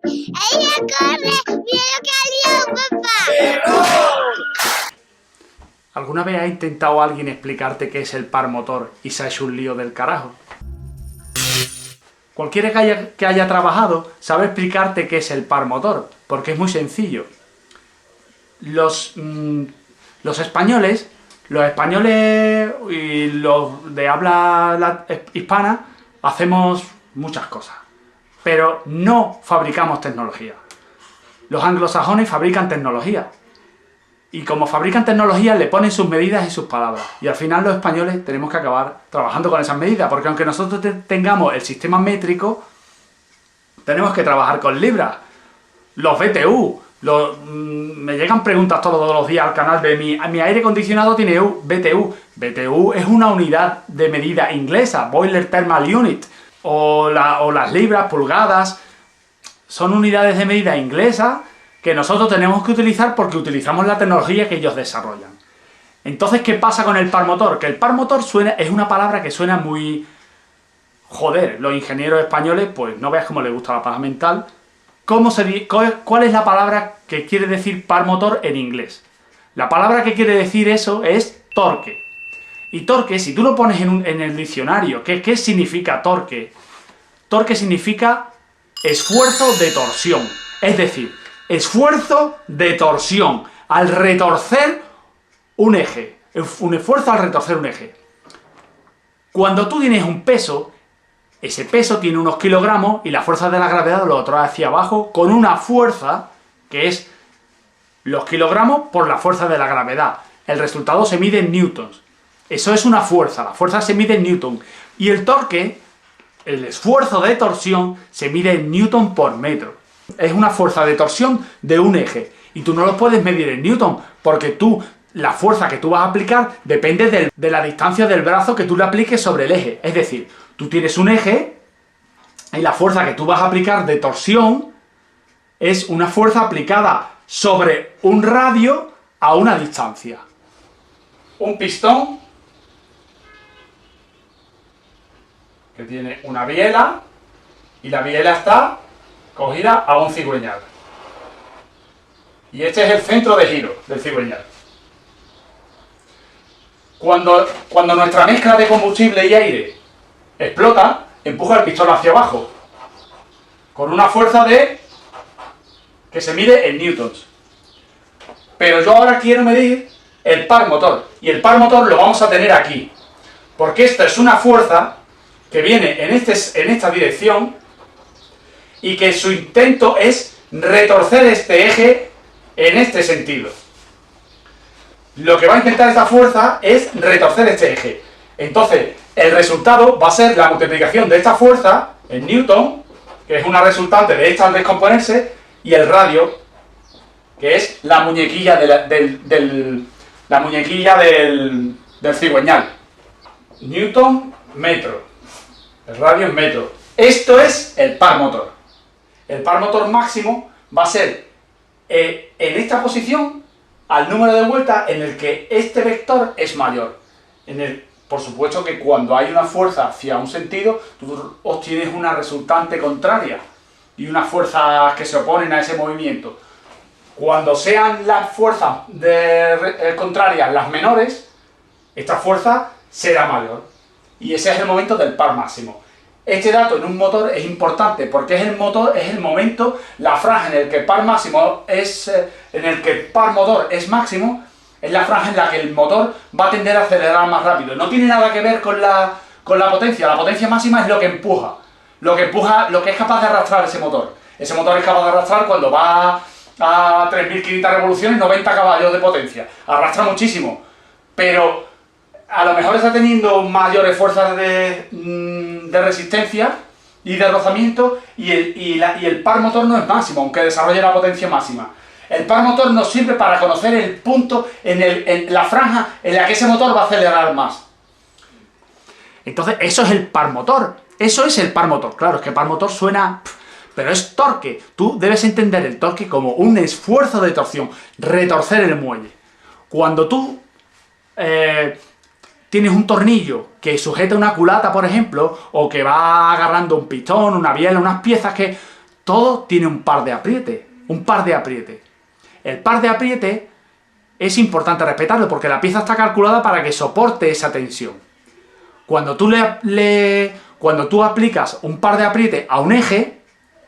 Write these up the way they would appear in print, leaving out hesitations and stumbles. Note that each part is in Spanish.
¡Ella corre! ¡Mira lo que ha liado, papá! ¿Alguna vez ha intentado alguien explicarte qué es el par motor y se ha hecho un lío del carajo? Cualquiera que haya trabajado sabe explicarte qué es el par motor, porque es muy sencillo. Los españoles y los de habla hispana hacemos muchas cosas, pero no fabricamos tecnología. Los anglosajones fabrican tecnología. Y como fabrican tecnología, le ponen sus medidas y sus palabras. Y al final los españoles tenemos que acabar trabajando con esas medidas, porque aunque nosotros tengamos el sistema métrico, tenemos que trabajar con libras. Los BTU, me llegan preguntas todos los días al canal de mi aire acondicionado tiene BTU. BTU es una unidad de medida inglesa, Boiler Thermal Unit, o las libras, pulgadas, son unidades de medida inglesas que nosotros tenemos que utilizar porque utilizamos la tecnología que ellos desarrollan. Entonces, ¿qué pasa con el par motor? Que el par motor es una palabra que suena muy... Joder, los ingenieros españoles, pues no veas cómo les gusta la paja mental. ¿Cuál es la palabra que quiere decir par motor en inglés? La palabra que quiere decir eso es torque. Y torque, si tú lo pones en el diccionario, ¿qué significa torque? Torque significa esfuerzo de torsión. Es decir, esfuerzo de torsión al retorcer un eje. Un esfuerzo al retorcer un eje. Cuando tú tienes un peso, ese peso tiene unos kilogramos y la fuerza de la gravedad lo trae hacia abajo con una fuerza que es los kilogramos por la fuerza de la gravedad. El resultado se mide en newtons. Eso es una fuerza, la fuerza se mide en newton. Y el torque, el esfuerzo de torsión, se mide en newton por metro. Es una fuerza de torsión de un eje. Y tú no lo puedes medir en newton, porque la fuerza que tú vas a aplicar depende de la distancia del brazo que tú le apliques sobre el eje. Es decir, tú tienes un eje y la fuerza que tú vas a aplicar de torsión es una fuerza aplicada sobre un radio a una distancia. Un pistón que tiene una biela y la biela está cogida a un cigüeñal. Y este es el centro de giro del cigüeñal. Cuando nuestra mezcla de combustible y aire explota, empuja el pistón hacia abajo con una fuerza que se mide en newtons. Pero yo ahora quiero medir el par motor, y el par motor lo vamos a tener aquí, porque esta es una fuerza que viene en esta dirección y que su intento es retorcer este eje en este sentido. Lo que va a intentar esta fuerza es retorcer este eje. Entonces, el resultado va a ser la multiplicación de esta fuerza en newton, que es una resultante de esta al descomponerse, y el radio, que es la muñequilla del cigüeñal. Newton, metro. El radio es metro. Esto es el par motor. El par motor máximo va a ser en esta posición al número de vueltas en el que este vector es mayor. Por supuesto que cuando hay una fuerza hacia un sentido, tú obtienes una resultante contraria y unas fuerzas que se oponen a ese movimiento. Cuando sean las fuerzas contrarias las menores, esta fuerza será mayor. Y ese es el momento del par máximo. Este dato en un motor es importante porque es el momento, la franja en el que el par máximo en el que el par motor es máximo, es la franja en la que el motor va a tender a acelerar más rápido. No tiene nada que ver con la potencia. La potencia máxima es lo que empuja, lo que es capaz de arrastrar ese motor. Ese motor es capaz de arrastrar cuando va a 3.500 revoluciones, 90 caballos de potencia. Arrastra muchísimo, pero a lo mejor está teniendo mayores fuerzas de resistencia y de rozamiento, y el par motor no es máximo, aunque desarrolle la potencia máxima. El par motor nos sirve para conocer el punto en la franja en la que ese motor va a acelerar más. Entonces, eso es el par motor. Eso es el par motor. Claro, es que par motor suena... pero es torque. Tú debes entender el torque como un esfuerzo de torsión, retorcer el muelle. Cuando tú tienes un tornillo que sujeta una culata, por ejemplo, o que va agarrando un pistón, una biela, unas piezas que todo tiene un par de apriete. Un par de apriete. El par de apriete es importante respetarlo porque la pieza está calculada para que soporte esa tensión. Cuando tú aplicas un par de apriete a un eje,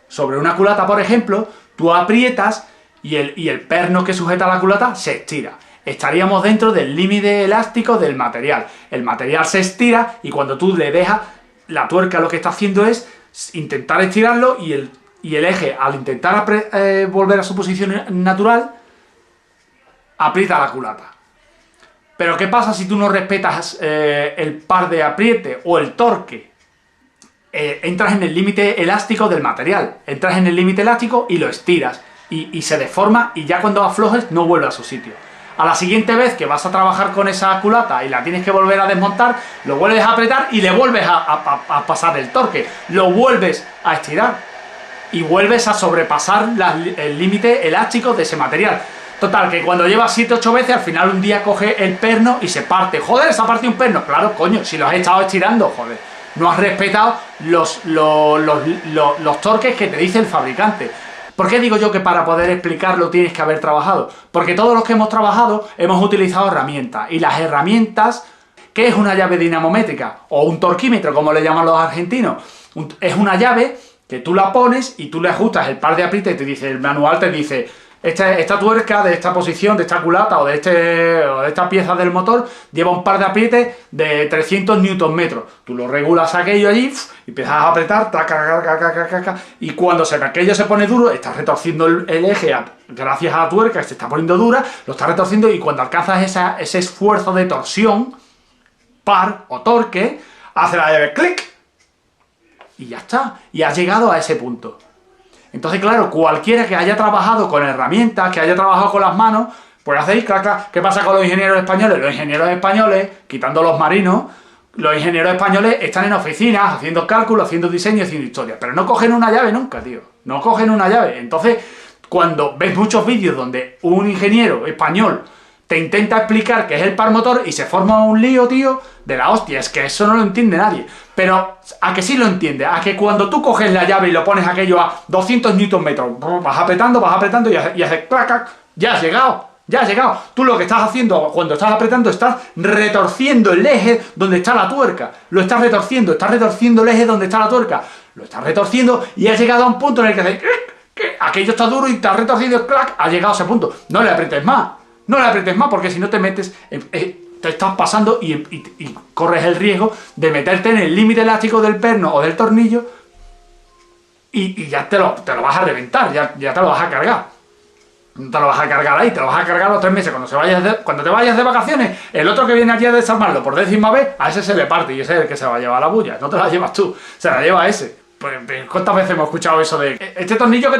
sobre una culata por ejemplo, tú aprietas y el perno que sujeta la culata se estira. Estaríamos dentro del límite elástico del material. El material se estira y cuando tú le dejas, la tuerca lo que está haciendo es intentar estirarlo y el eje, al intentar volver a su posición natural, aprieta la culata. Pero ¿qué pasa si tú no respetas el par de apriete o el torque? Entras en el límite elástico del material. Entras en el límite elástico y lo estiras. Y se deforma y ya cuando aflojes no vuelve a su sitio. A la siguiente vez que vas a trabajar con esa culata y la tienes que volver a desmontar, lo vuelves a apretar y le vuelves a pasar el torque. Lo vuelves a estirar. Y vuelves a sobrepasar el límite elástico de ese material. Total, que cuando llevas 7-8 veces, al final un día coge el perno y se parte. Joder, se ha partido un perno. Claro, coño, si lo has estado estirando, joder. No has respetado los torques que te dice el fabricante. ¿Por qué digo yo que para poder explicarlo tienes que haber trabajado? Porque todos los que hemos trabajado hemos utilizado herramientas. Y las herramientas, ¿qué es una llave dinamométrica? O un torquímetro, como le llaman los argentinos. Es una llave que tú la pones y tú le ajustas el par de apriete y te dice, el manual te dice, esta tuerca de esta posición, de esta culata o de esta pieza del motor lleva un par de aprietes de 300 Nm. Tú lo regulas aquello allí y empiezas a apretar, y cuando aquello se pone duro, estás retorciendo el eje gracias a la tuerca que se está poniendo dura, lo estás retorciendo y cuando alcanzas ese esfuerzo de torsión, par o torque, hace la llave clic y ya está, y has llegado a ese punto. Entonces, claro, cualquiera que haya trabajado con herramientas, que haya trabajado con las manos, pues hacéis, clac. ¿Qué pasa con los ingenieros españoles? Los ingenieros españoles, quitando los marinos, los ingenieros españoles están en oficinas, haciendo cálculos, haciendo diseño, haciendo historia, pero no cogen una llave nunca, tío. No cogen una llave. Entonces, cuando ves muchos vídeos donde un ingeniero español te intenta explicar qué es el par motor y se forma un lío, tío, de la hostia, es que eso no lo entiende nadie. Pero a que sí lo entiende, a que cuando tú coges la llave y lo pones aquello a 200 Nm, vas apretando y haces clac, ya has llegado. Tú lo que estás haciendo cuando estás apretando, estás retorciendo el eje donde está la tuerca. Lo estás retorciendo el eje donde está la tuerca. Lo estás retorciendo y has llegado a un punto en el que haces aquello está duro y te has retorcido, clac, has llegado a ese punto. No le aprietes más. No le aprietes más porque si no te metes, te estás pasando y corres el riesgo de meterte en el límite elástico del perno o del tornillo y ya te lo vas a reventar, ya te lo vas a cargar. No te lo vas a cargar ahí, te lo vas a cargar los 3 meses. Cuando te vayas de vacaciones, el otro que viene aquí a desarmarlo por 10ª vez, a ese se le parte y ese es el que se va a llevar la bulla. No te la llevas tú, se la lleva ese. Pues, ¿cuántas veces hemos escuchado eso de este tornillo que